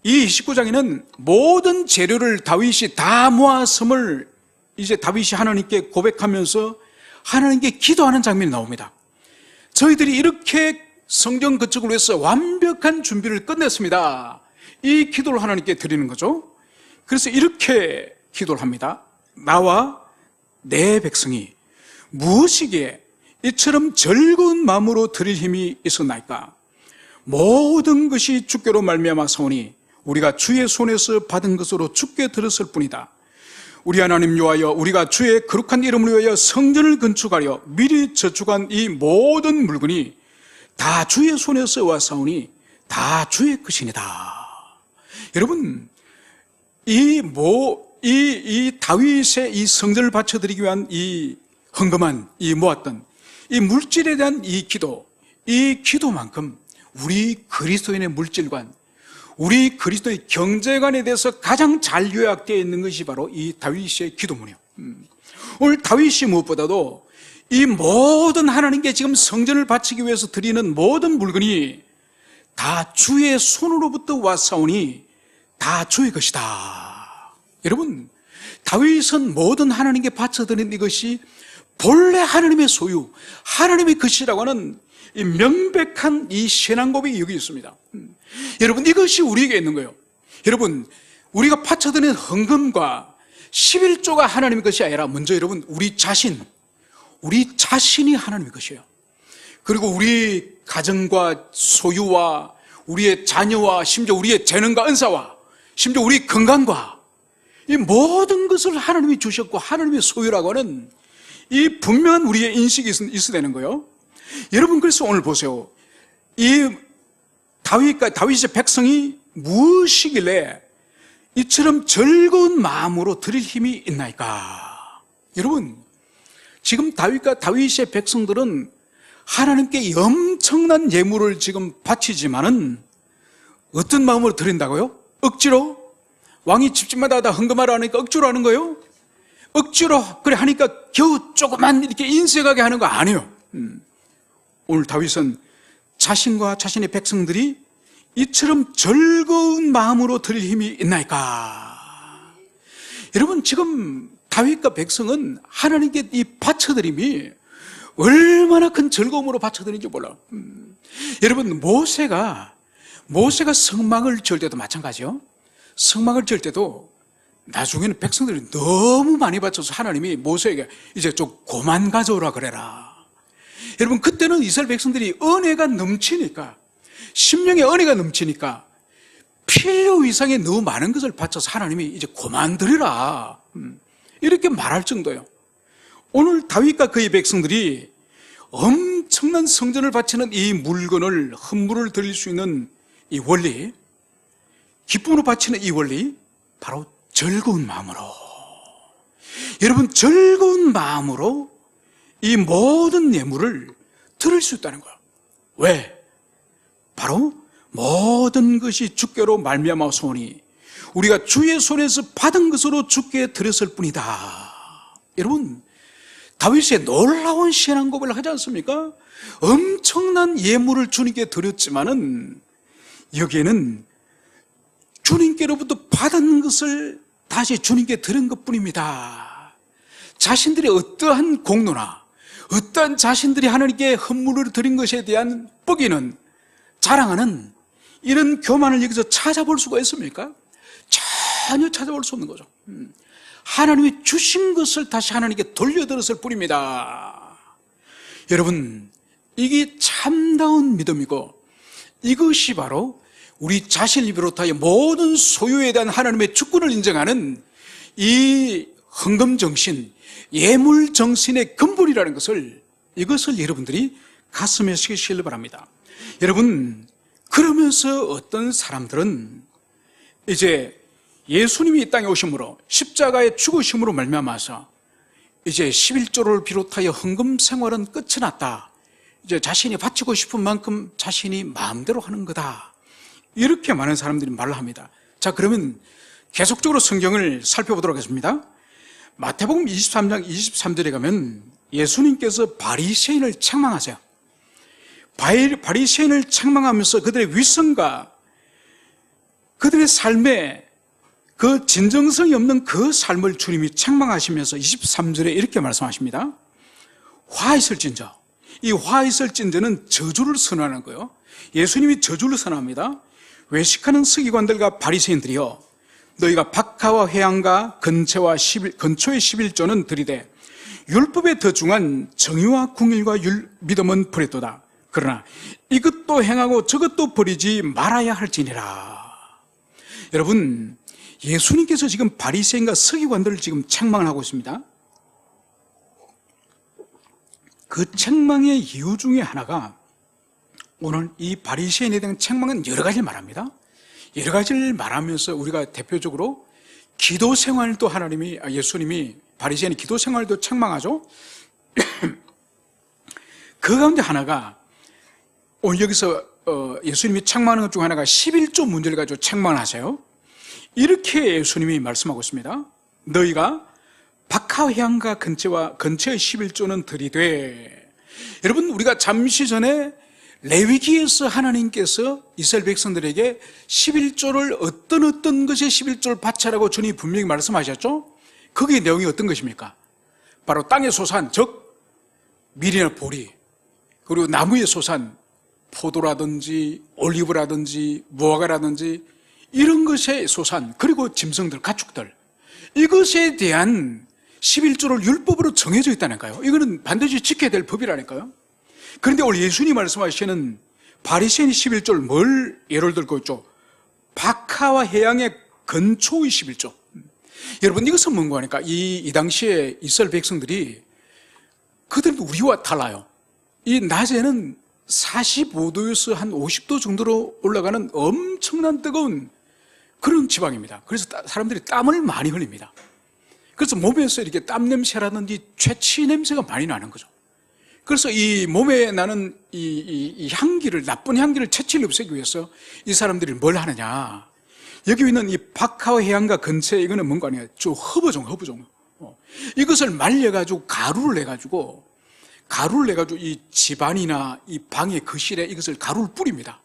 이 29장에는 모든 재료를 다윗이 다 모았음을 이제 다윗이 하나님께 고백하면서 하나님께 기도하는 장면이 나옵니다. 저희들이 이렇게 성전 건축을 위해서 완벽한 준비를 끝냈습니다. 이 기도를 하나님께 드리는 거죠. 그래서 이렇게 기도를 합니다. 나와 내 백성이 무엇이기에 이처럼 즐거운 마음으로 드릴 힘이 있었나이까? 모든 것이 주께로 말미암아 사오니 우리가 주의 손에서 받은 것으로 주께 들었을 뿐이다. 우리 하나님 여호와여, 우리가 주의 거룩한 이름을 위하여 성전을 건축하려 미리 저축한 이 모든 물건이 다 주의 손에서 왔사오니 다 주의 것이니라. 여러분, 이 다윗의 이 성전을 바쳐드리기 위한 이 헌금한, 이 모았던 이 물질에 대한 이 기도만큼 우리 그리스도인의 물질관, 우리 그리스도의 경제관에 대해서 가장 잘 요약되어 있는 것이 바로 이 다윗의 기도문이에요. 오늘 다윗이 무엇보다도 이 모든 하나님께 지금 성전을 바치기 위해서 드리는 모든 물건이 다 주의 손으로부터 왔사오니 다 주의 것이다. 여러분, 다윗은 모든 하나님께 바쳐드린 이것이 본래 하나님의 소유, 하나님의 것이라고 하는 이 명백한 이 신앙 고백이 여기 있습니다. 여러분, 이것이 우리에게 있는 거예요. 여러분, 우리가 바쳐드리는 헌금과 11조가 하나님의 것이 아니라 먼저 여러분, 우리 자신이 하나님의 것이에요. 그리고 우리 가정과 소유와 우리의 자녀와 심지어 우리의 재능과 은사와 심지어 우리 건강과 이 모든 것을 하나님이 주셨고 하나님의 소유라고 하는 이 분명한 우리의 인식이 있어야 되는 거예요. 여러분, 그래서 오늘 보세요. 이 다윗의 백성이 무엇이길래 이처럼 즐거운 마음으로 드릴 힘이 있나이까? 여러분, 지금 다윗의 백성들은 하나님께 엄청난 예물을 지금 바치지만은 어떤 마음으로 드린다고요? 억지로? 왕이 집집마다 다 헌금하라 하니까 억지로 하는 거예요? 억지로 그래 하니까 겨우 조그만 이렇게 인색하게 하는 거 아니에요. 오늘 다윗은 자신과 자신의 백성들이 이처럼 즐거운 마음으로 드릴 힘이 있나이까? 여러분, 지금 다윗과 백성은 하나님께 이 바쳐드림이 얼마나 큰 즐거움으로 바쳐드리는지 몰라요. 여러분, 모세가 성막을 지을 때도 마찬가지요. 성막을 지을 때도 나중에는 백성들이 너무 많이 바쳐서 하나님이 모세에게 이제 좀 그만 가져오라 그래라. 여러분, 그때는 이스라엘 백성들이 은혜가 넘치니까, 심령의 은혜가 넘치니까 필요 이상의 너무 많은 것을 바쳐서 하나님이 이제 그만 드리라 이렇게 말할 정도예요. 오늘 다윗과 그의 백성들이 엄청난 성전을 바치는 이 물건을, 헌물을 드릴 수 있는 이 원리, 기쁨으로 바치는 이 원리, 바로 즐거운 마음으로, 여러분, 즐거운 마음으로 이 모든 예물을 드릴 수 있다는 거예요. 왜? 바로 모든 것이 주께로 말미암아서오니 우리가 주의 손에서 받은 것으로 주께 드렸을 뿐이다. 여러분, 다윗의 놀라운 신앙 고백을 하지 않습니까? 엄청난 예물을 주님께 드렸지만은 여기에는 주님께로부터 받은 것을 다시 주님께 드린 것뿐입니다. 자신들이 어떠한 공로나 어떠한 자신들이 하나님께 헌물을 드린 것에 대한 뻐기는, 자랑하는 이런 교만을 여기서 찾아볼 수가 있습니까? 전혀 찾아볼 수 없는 거죠. 하나님이 주신 것을 다시 하나님께 돌려드렸을 뿐입니다. 여러분, 이게 참다운 믿음이고 이것이 바로 우리 자신을 비롯하여 모든 소유에 대한 하나님의 주권을 인정하는 이 헌금정신, 예물정신의 근본이라는 것을, 이것을 여러분들이 가슴에 새기시길 바랍니다. 여러분, 그러면서 어떤 사람들은 이제 예수님이 이 땅에 오심으로, 십자가의 죽으심으로 말미암아서 이제 11조를 비롯하여 헌금 생활은 끝이 났다, 이제 자신이 바치고 싶은 만큼 자신이 마음대로 하는 거다, 이렇게 많은 사람들이 말을 합니다. 자, 그러면 계속적으로 성경을 살펴보도록 하겠습니다. 마태복음 23장 23절에 가면 예수님께서 바리새인을 책망하세요. 바리새인을 책망하면서 그들의 위선과 그들의 삶에 그 진정성이 없는 그 삶을 주님이 책망하시면서 23절에 이렇게 말씀하십니다. 화 있을진저. 이 화 있을진저는 저주를 선언하는 거예요. 예수님이 저주를 선언합니다. 외식하는 서기관들과 바리새인들이여, 너희가 박하와 회향과 근초의 11조는 들이되 율법에 더 중한 정의와 궁일과 믿음은 버렸도다. 그러나 이것도 행하고 저것도 버리지 말아야 할지니라. 여러분, 예수님께서 지금 바리새인과 서기관들을 지금 책망을 하고 있습니다. 그 책망의 이유 중에 하나가 오늘 이 바리새인에 대한 책망은 여러 가지를 말합니다. 여러 가지를 말하면서 우리가 대표적으로 기도 생활도 예수님이 바리새인의 기도 생활도 책망하죠. 그 가운데 하나가 오늘 여기서 예수님이 책망하는 것 중 하나가 11조 문제를 가지고 책망하세요. 이렇게 예수님이 말씀하고 있습니다. 너희가 박하회양과 근처의 11조는 들이되. 여러분, 우리가 잠시 전에 레위기에서 하나님께서 이스라엘 백성들에게 11조를 어떤 것에 11조를 바치라고 주님이 분명히 말씀하셨죠. 거기에 내용이 어떤 것입니까? 바로 땅의 소산, 즉 밀이나 보리, 그리고 나무의 소산, 포도라든지 올리브라든지 무화과라든지 이런 것의 소산, 그리고 짐승들, 가축들, 이것에 대한 11조를 율법으로 정해져 있다니까요. 이거는 반드시 지켜야 될 법이라니까요. 그런데 오늘 예수님이 말씀하시는 바리새인 11조를 뭘 예를 들고 있죠? 박하와 해양의 근초의 11조. 여러분, 이것은 뭔가 하니까 이 당시에 이스라엘 백성들이 그들도 우리와 달라요. 이 낮에는 45도에서 한 50도 정도로 올라가는 엄청난 뜨거운 그런 지방입니다. 그래서 사람들이 땀을 많이 흘립니다. 그래서 몸에서 이렇게 땀 냄새라든지 채취 냄새가 많이 나는 거죠. 그래서 이 몸에 나는 이 향기를, 나쁜 향기를 채취를 없애기 위해서 이 사람들이 뭘 하느냐. 여기 있는 이 박하와 해안가 근처에 이거는 뭔가 아니야. 허브종. 이것을 말려가지고 가루를 내가지고 이 집안이나 이 방의 거실에 이것을 가루를 뿌립니다.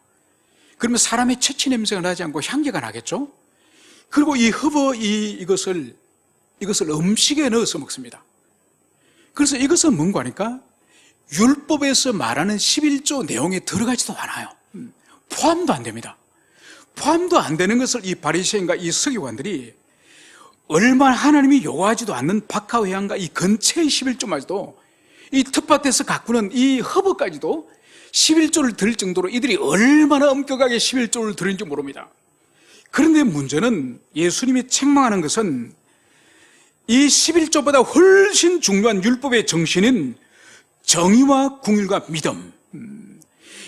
그러면 사람의 채취 냄새가 나지 않고 향기가 나겠죠? 그리고 이 이것을 음식에 넣어서 먹습니다. 그래서 이것은 뭔가 하니까 율법에서 말하는 11조 내용에 들어가지도 않아요. 포함도 안 됩니다. 포함도 안 되는 것을 이 바리새인과 이 서기관들이 얼마나 하나님이 요구하지도 않는 박하와 해안과 이 근처의 11조마저도 이 텃밭에서 가꾸는 이 허브까지도 11조를 드릴 정도로 이들이 얼마나 엄격하게 11조를 드리는지 모릅니다. 그런데 문제는 예수님이 책망하는 것은 이 11조보다 훨씬 중요한 율법의 정신인 정의와 궁율과 믿음.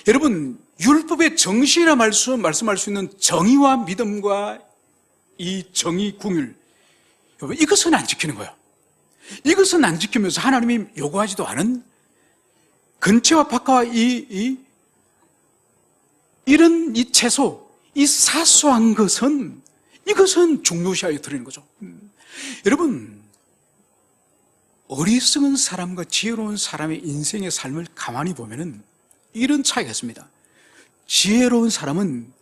여러분, 율법의 정신이라 말씀할 수 있는 정의와 믿음과 이 정의, 궁율, 이것은 안 지키는 거예요. 이것은 안 지키면서 하나님이 요구하지도 않은 근처와 박하와 이런 이 채소, 이 사소한 것은 이것은 중요시하여 드리는 거죠. 여러분, 어리석은 사람과 지혜로운 사람의 인생의 삶을 가만히 보면은 이런 차이가 있습니다. 지혜로운 사람은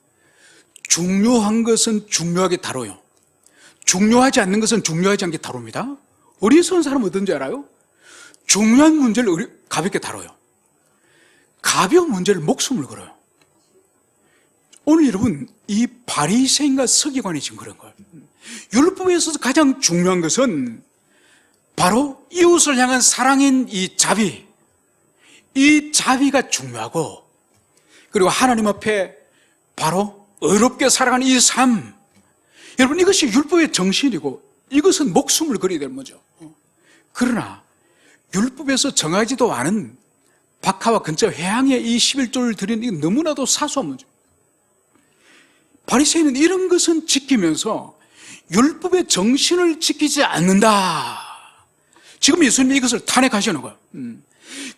중요한 것은 중요하게 다뤄요. 중요하지 않는 것은 중요하지 않게 다룹니다. 어리석은 사람은 어떤지 알아요? 중요한 문제를 가볍게 다뤄요. 가벼운 문제를 목숨을 걸어요. 오늘 여러분, 이 바리새인과 서기관이 지금 그런 거예요. 율법에 있어서 가장 중요한 것은 바로 이웃을 향한 사랑인 이 자비가 중요하고, 그리고 하나님 앞에 바로 의롭게 살아가는 이 삶, 여러분, 이것이 율법의 정신이고 이것은 목숨을 걸어야 되는 거죠. 그러나 율법에서 정하지도 않은 박하와 근처 해양에 이 11조를 드리는 게 너무나도 사소한 문제. 바리새인은 이런 것은 지키면서 율법의 정신을 지키지 않는다. 지금 예수님이 이것을 탄핵하시는 거예요.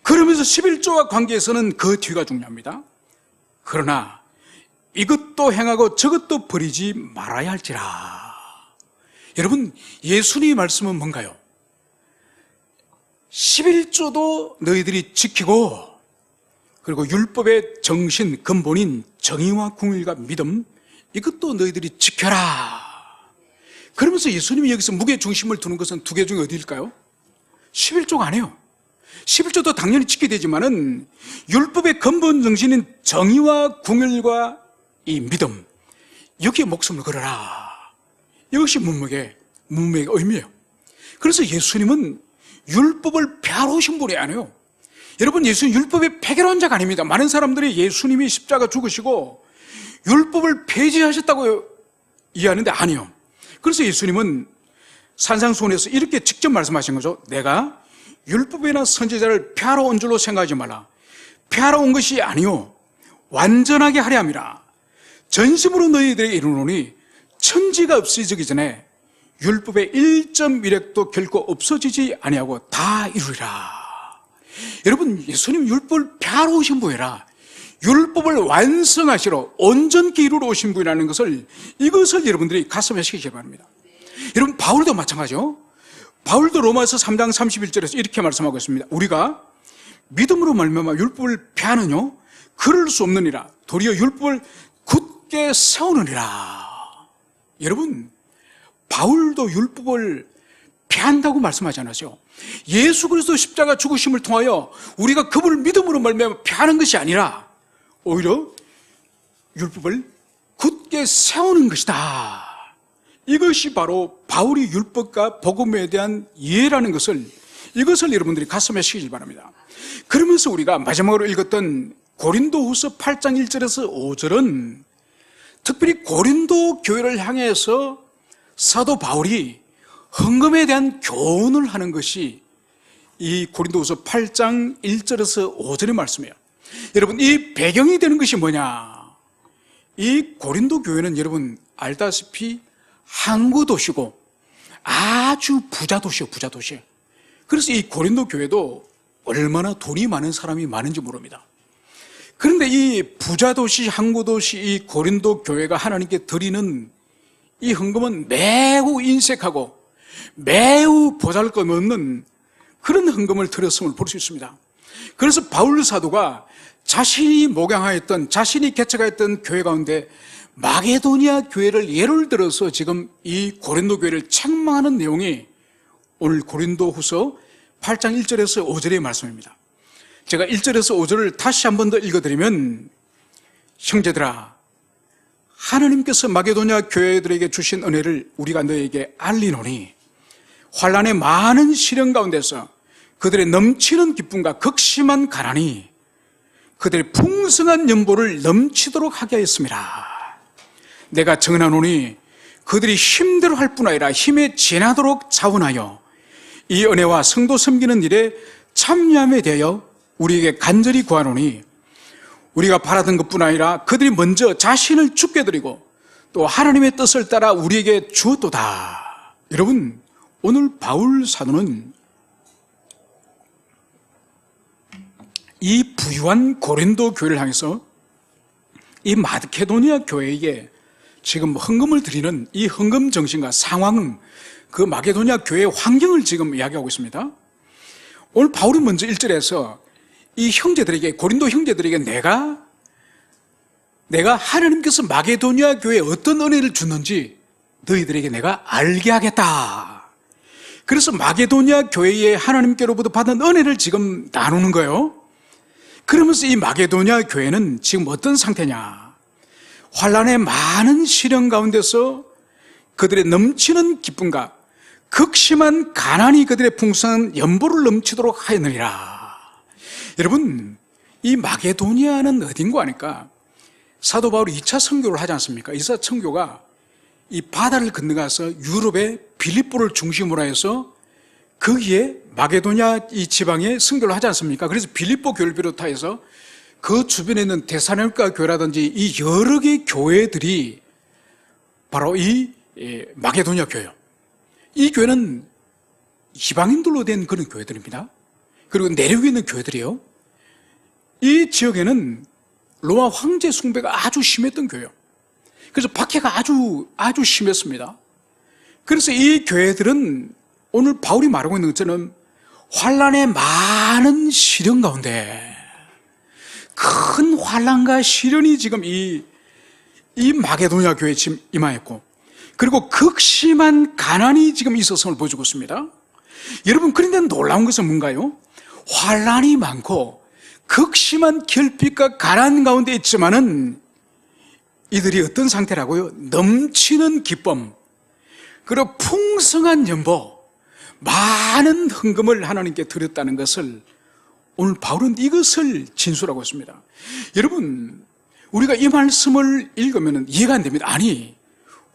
그러면서 11조와 관계에서는 그 뒤가 중요합니다. 그러나 이것도 행하고 저것도 버리지 말아야 할지라. 여러분, 예수님의 말씀은 뭔가요? 11조도 너희들이 지키고, 그리고 율법의 정신, 근본인 정의와 궁율과 믿음, 이것도 너희들이 지켜라. 그러면서 예수님이 여기서 무게중심을 두는 것은 두 개 중에 어디일까요? 11조가 아니에요. 11조도 당연히 지켜야 되지만은 율법의 근본 정신인 정의와 궁율과 이 믿음, 여기에 목숨을 걸어라. 이것이 문맥의 의미예요. 그래서 예수님은 율법을 폐하러 오신 분이 아니에요. 여러분, 예수님 율법의 폐결한 자가 아닙니다. 많은 사람들이 예수님이 십자가 죽으시고 율법을 폐지하셨다고 이해하는데 아니요. 그래서 예수님은 산상수훈에서 이렇게 직접 말씀하신 거죠. 내가 율법이나 선지자를 폐하러 온 줄로 생각하지 말라. 폐하러 온 것이 아니요, 완전하게 하려 함이라. 전심으로 너희들에게 이르노니 천지가 없어지기 전에 율법의 1.1획도 결코 없어지지 아니하고 다 이루리라. 여러분, 예수님 율법을 펴러 오신 분이라, 율법을 완성하시러 온전히 이루러 오신 분이라는 것을, 이것을 여러분들이 가슴에 새기기 바랍니다. 여러분, 바울도 마찬가지죠. 바울도 로마서 3장 31절에서 이렇게 말씀하고 있습니다. 우리가 믿음으로 말미암아 율법을 폐하느뇨 그럴 수 없느니라. 도리어 율법을 굳게 세우느니라. 여러분, 바울도 율법을 폐한다고 말씀하지 않았어요. 예수 그리스도 십자가 죽으심을 통하여 우리가 그분을 믿음으로 말미암아 폐하는 것이 아니라 오히려 율법을 굳게 세우는 것이다. 이것이 바로 바울이 율법과 복음에 대한 이해라는 것을, 이것을 여러분들이 가슴에 새기길 바랍니다. 그러면서 우리가 마지막으로 읽었던 고린도후서 8장 1절에서 5절은 특별히 고린도 교회를 향해서 사도 바울이 헌금에 대한 교훈을 하는 것이 이 고린도후서 8장 1절에서 5절의 말씀이에요. 여러분, 이 배경이 되는 것이 뭐냐? 이 고린도 교회는 여러분 알다시피 항구 도시고 아주 부자 도시예요, 부자 도시. 그래서 이 고린도 교회도 얼마나 돈이 많은 사람이 많은지 모릅니다. 그런데 이 부자 도시, 항구 도시 이 고린도 교회가 하나님께 드리는 이 헌금은 매우 인색하고 매우 보잘것없는 그런 헌금을 드렸음을 볼 수 있습니다. 그래서 바울 사도가 자신이 목양하였던, 자신이 개척하였던 교회 가운데 마게도니아 교회를 예를 들어서 지금 이 고린도 교회를 책망하는 내용이 오늘 고린도후서 8장 1절에서 5절의 말씀입니다. 제가 1절에서 5절을 다시 한 번 더 읽어드리면, 형제들아, 하나님께서 마게도니아 교회들에게 주신 은혜를 우리가 너에게 알리노니 환난의 많은 시련 가운데서 그들의 넘치는 기쁨과 극심한 가난이 그들의 풍성한 연보를 넘치도록 하게 하였습니다. 내가 정하노니 그들이 힘대로 할 뿐 아니라 힘에 지나도록 자원하여 이 은혜와 성도 섬기는 일에 참여함에 대하여 우리에게 간절히 구하노니 우리가 바라던 것뿐 아니라 그들이 먼저 자신을 죽게 드리고 또 하나님의 뜻을 따라 우리에게 주었도다. 여러분, 오늘 바울 사도는 이 부유한 고린도 교회를 향해서 이 마케도니아 교회에게 지금 헌금을 드리는 이 헌금 정신과 상황, 그 마게도니아 교회의 환경을 지금 이야기하고 있습니다. 오늘 바울이 먼저 1절에서 이 형제들에게, 고린도 형제들에게 내가 하나님께서 마게도니아 교회에 어떤 은혜를 주는지 너희들에게 내가 알게 하겠다. 그래서 마게도니아 교회에 하나님께로부터 받은 은혜를 지금 나누는 거예요. 그러면서 이 마게도니아 교회는 지금 어떤 상태냐? 환난의 많은 시련 가운데서 그들의 넘치는 기쁨과 극심한 가난이 그들의 풍성한 연보를 넘치도록 하였느니라. 여러분, 이 마게도니아는 어딘가 하니까 사도 바울이 2차 선교를 하지 않습니까? 2차 선교가 이 바다를 건너가서 유럽의 빌립보를 중심으로 해서 거기에 마게도니아 이 지방에 선교를 하지 않습니까? 그래서 빌립보 교회를 비롯해서 그 주변에 있는 데살로니가 교회라든지 이 여러 개의 교회들이 바로 이 마게도니아 교회예요. 이 교회는 이방인들로 된 그런 교회들입니다. 그리고 내륙에 있는 교회들이에요. 이 지역에는 로마 황제 숭배가 아주 심했던 교회예요. 그래서 박해가 아주 심했습니다. 그래서 이 교회들은 오늘 바울이 말하고 있는 것처럼 환난의 많은 시련 가운데 큰 환난과 시련이 지금 이 마게도니아 교회에 지금 임하였고, 그리고 극심한 가난이 지금 있었음을 보여주고 있습니다. 여러분, 그런데 놀라운 것은 뭔가요? 환난이 많고 극심한 결핍과 가난 가운데 있지만은 이들이 어떤 상태라고요? 넘치는 기쁨, 그리고 풍성한 연보, 많은 헌금을 하나님께 드렸다는 것을 오늘 바울은 이것을 진술하고 있습니다. 여러분, 우리가 이 말씀을 읽으면 이해가 안 됩니다. 아니,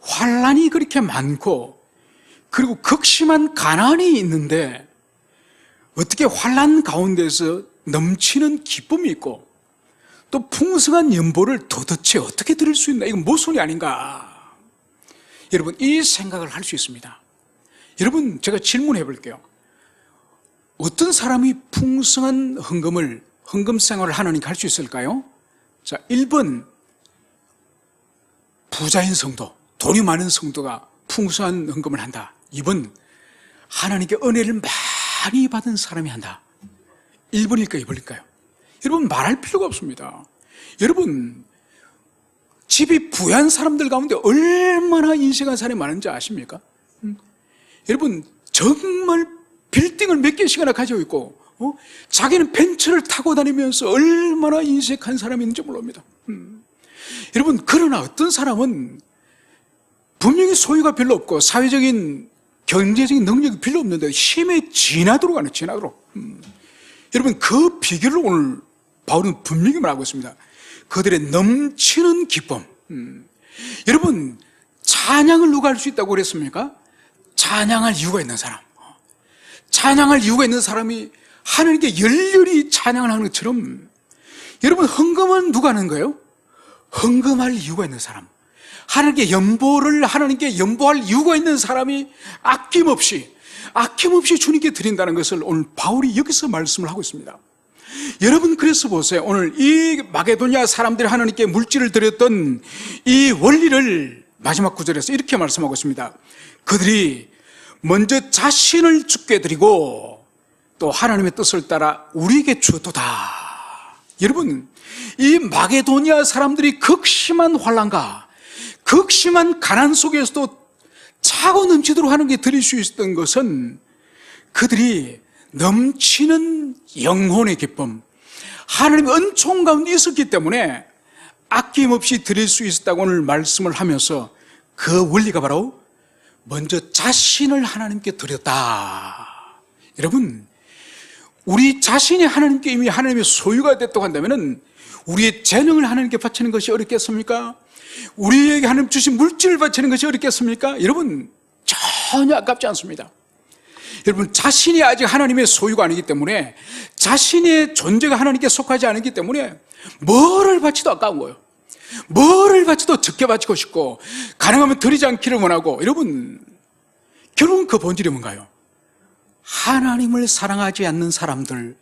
환난이 그렇게 많고 그리고 극심한 가난이 있는데 어떻게 환난 가운데서 넘치는 기쁨이 있고 또 풍성한 연보를 도대체 어떻게 드릴 수 있나? 이건 모순이 아닌가? 여러분, 이 생각을 할 수 있습니다. 여러분, 제가 질문해 볼게요. 어떤 사람이 풍성한 헌금 생활을 하나님께 할 수 있을까요? 자, 1번 부자인 성도, 돈이 많은 성도가 풍성한 헌금을 한다. 2번 하나님께 은혜를 많이 받은 사람이 한다. 1번일까요? 2번일까요? 여러분, 말할 필요가 없습니다. 여러분, 집이 부유한 사람들 가운데 얼마나 인생한 사람이 많은지 아십니까? 여러분, 정말 빌딩을 몇 개씩이나 가지고 있고 자기는 벤츠를 타고 다니면서 얼마나 인색한 사람이 있는지 모릅니다. 여러분, 그러나 어떤 사람은 분명히 소유가 별로 없고 사회적인 경제적인 능력이 별로 없는데 힘에 지나도록 하는, 지나도록. 여러분, 그 비결을 오늘 바울은 분명히 말하고 있습니다. 그들의 넘치는 기쁨. 여러분, 찬양을 누가 할 수 있다고 그랬습니까? 찬양할 이유가 있는 사람. 찬양할 이유가 있는 사람이 하나님께 열렬히 찬양을 하는 것처럼, 여러분, 헌금은 누가 하는 거예요? 헌금할 이유가 있는 사람, 하나님께 연보할 이유가 있는 사람이 아낌없이 주님께 드린다는 것을 오늘 바울이 여기서 말씀을 하고 있습니다. 여러분, 그래서 보세요. 오늘 이 마게도냐 사람들이 하나님께 물질을 드렸던 이 원리를 마지막 구절에서 이렇게 말씀하고 있습니다. 그들이 먼저 자신을 주께 드리고 또 하나님의 뜻을 따라 우리에게 주었도다. 여러분, 이 마게도니아 사람들이 극심한 환난과 극심한 가난 속에서도 차고 넘치도록 하는 게 드릴 수 있었던 것은 그들이 넘치는 영혼의 기쁨, 하나님의 은총 가운데 있었기 때문에 아낌없이 드릴 수 있었다고 오늘 말씀을 하면서 그 원리가 바로 먼저 자신을 하나님께 드렸다. 여러분, 우리 자신이 하나님께 이미 하나님의 소유가 됐다고 한다면 우리의 재능을 하나님께 바치는 것이 어렵겠습니까? 우리에게 하나님 주신 물질을 바치는 것이 어렵겠습니까? 여러분, 전혀 아깝지 않습니다. 여러분, 자신이 아직 하나님의 소유가 아니기 때문에, 자신의 존재가 하나님께 속하지 않기 때문에 뭐를 바치도 아까운 거예요. 뭐를 바치도 적게 바치고 싶고 가능하면 드리지 않기를 원하고. 여러분, 결국은 그 본질이 뭔가요? 하나님을 사랑하지 않는 사람들,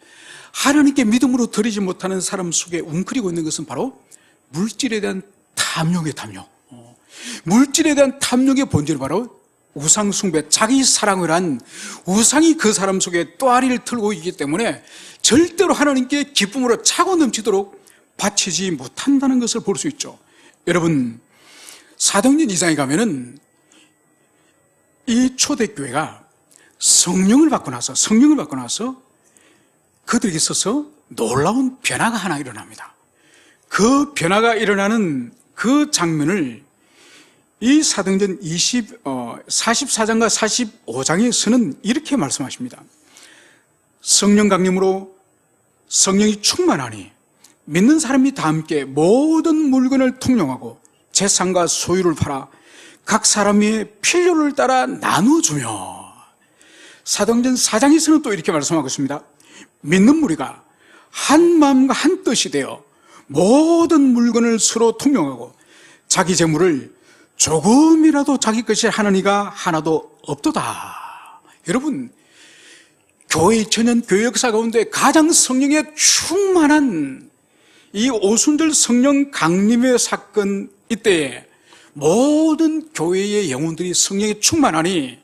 하나님께 믿음으로 드리지 못하는 사람 속에 웅크리고 있는 것은 바로 물질에 대한 탐욕의 탐욕. 물질에 대한 탐욕의 본질이 바로 우상 숭배, 자기 사랑을 한 우상이 그 사람 속에 또아리를 틀고 있기 때문에 절대로 하나님께 기쁨으로 차고 넘치도록 바치지 못한다는 것을 볼 수 있죠. 여러분, 사도행전 2장에 가면은 이 초대교회가 성령을 받고 나서 그들에게 있어서 놀라운 변화가 하나 일어납니다. 그 변화가 일어나는 그 장면을 이 사도행전 44장과 45장에서는 이렇게 말씀하십니다. 성령 강림으로 성령이 충만하니 믿는 사람이 다 함께 모든 물건을 통용하고 재산과 소유를 팔아 각 사람의 필요를 따라 나누어주며. 사도행전 4장에서는 또 이렇게 말씀하고 있습니다. 믿는 무리가 한 마음과 한 뜻이 되어 모든 물건을 서로 통용하고 자기 재물을 조금이라도 자기 것이 하느니가 하나도 없도다. 여러분, 교회 전년 교회 역사 가운데 가장 성령에 충만한 이 오순절 성령 강림의 사건, 이때에 모든 교회의 영혼들이 성령에 충만하니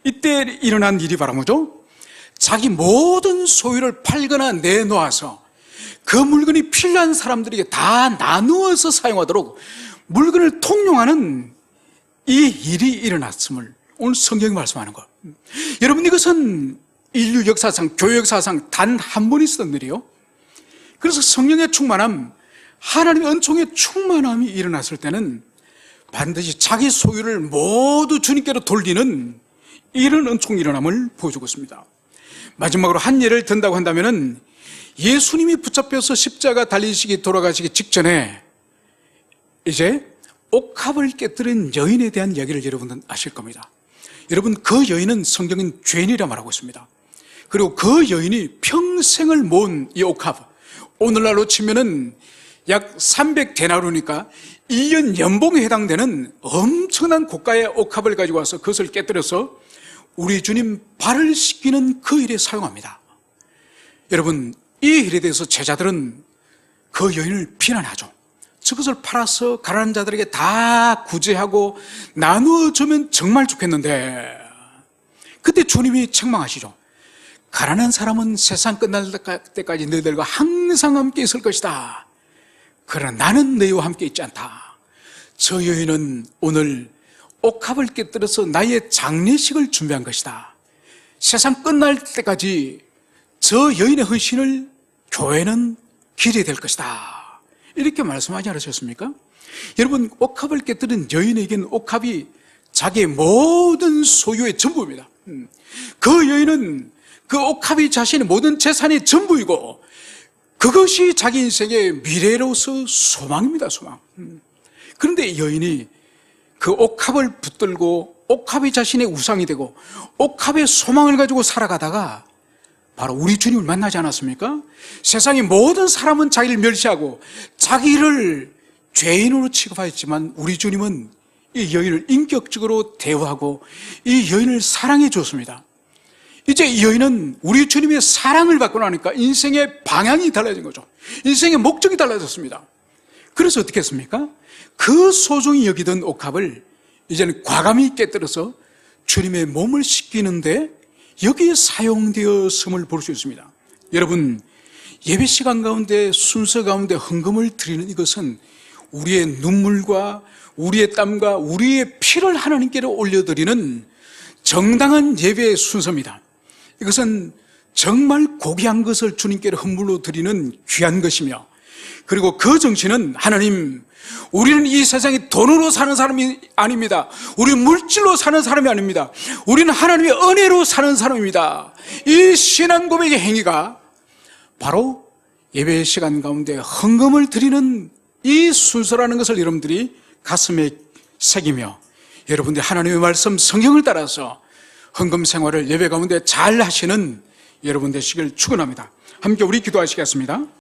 이때 일어난 일이 바로 뭐죠? 자기 모든 소유를 팔거나 내놓아서 그 물건이 필요한 사람들에게 다 나누어서 사용하도록 물건을 통용하는 이 일이 일어났음을 오늘 성경이 말씀하는 것. 여러분, 이것은 인류 역사상, 교회 역사상 단 한 번 있었던 일이에요. 그래서 성령의 충만함, 하나님의 은총의 충만함이 일어났을 때는 반드시 자기 소유를 모두 주님께로 돌리는 이런 은총이 일어남을 보여주고 있습니다. 마지막으로 한 예를 든다고 한다면 예수님이 붙잡혀서 십자가 달리시기 돌아가시기 직전에 이제 옥합을 깨뜨린 여인에 대한 이야기를 여러분은 아실 겁니다. 여러분, 그 여인은 성경은 죄인이라 말하고 있습니다. 그리고 그 여인이 평생을 모은 이 옥합, 오늘날로 치면은 약 300데나리오니까 2년 연봉에 해당되는 엄청난 고가의 옥합을 가지고 와서 그것을 깨뜨려서 우리 주님 발을 씻기는 그 일에 사용합니다. 여러분, 이 일에 대해서 제자들은 그 여인을 비난하죠. 저것을 팔아서 가난한 자들에게 다 구제하고 나누어주면 정말 좋겠는데, 그때 주님이 책망하시죠. 가난한 사람은 세상 끝날 때까지 너희들과 항상 함께 있을 것이다. 그러나 나는 너희와 함께 있지 않다. 저 여인은 오늘 옥합을 깨뜨려서 나의 장례식을 준비한 것이다. 세상 끝날 때까지 저 여인의 헌신을 교회는 기대될 것이다. 이렇게 말씀하지 않으셨습니까? 여러분, 옥합을 깨뜨린 여인에게는 옥합이 자기의 모든 소유의 전부입니다. 그 여인은 그 옥합이 자신의 모든 재산의 전부이고 그것이 자기 인생의 미래로서 소망입니다. 소망. 그런데 여인이 그 옥합을 붙들고 옥합이 자신의 우상이 되고 옥합의 소망을 가지고 살아가다가 바로 우리 주님을 만나지 않았습니까? 세상의 모든 사람은 자기를 멸시하고 자기를 죄인으로 취급하였지만 우리 주님은 이 여인을 인격적으로 대우하고 이 여인을 사랑해 줬습니다. 이제 이 여인은 우리 주님의 사랑을 받고 나니까 인생의 방향이 달라진 거죠. 인생의 목적이 달라졌습니다. 그래서 어떻게 했습니까? 그 소중히 여기던 옥합을 이제는 과감히 깨뜨려서 주님의 몸을 씻기는데 여기에 사용되었음을 볼 수 있습니다. 여러분, 예배 시간 가운데 순서 가운데 헌금을 드리는 이것은 우리의 눈물과 우리의 땀과 우리의 피를 하나님께로 올려드리는 정당한 예배의 순서입니다. 이것은 정말 고귀한 것을 주님께로 헌물로 드리는 귀한 것이며, 그리고 그 정신은 하나님, 우리는 이 세상에 돈으로 사는 사람이 아닙니다. 우리는 물질로 사는 사람이 아닙니다. 우리는 하나님의 은혜로 사는 사람입니다. 이 신앙 고백의 행위가 바로 예배 시간 가운데 헌금을 드리는 이 순서라는 것을 여러분들이 가슴에 새기며 여러분들이 하나님의 말씀 성경을 따라서 헌금 생활을 예배 가운데 잘 하시는 여러분 되시길 축원합니다. 함께 우리 기도하시겠습니다.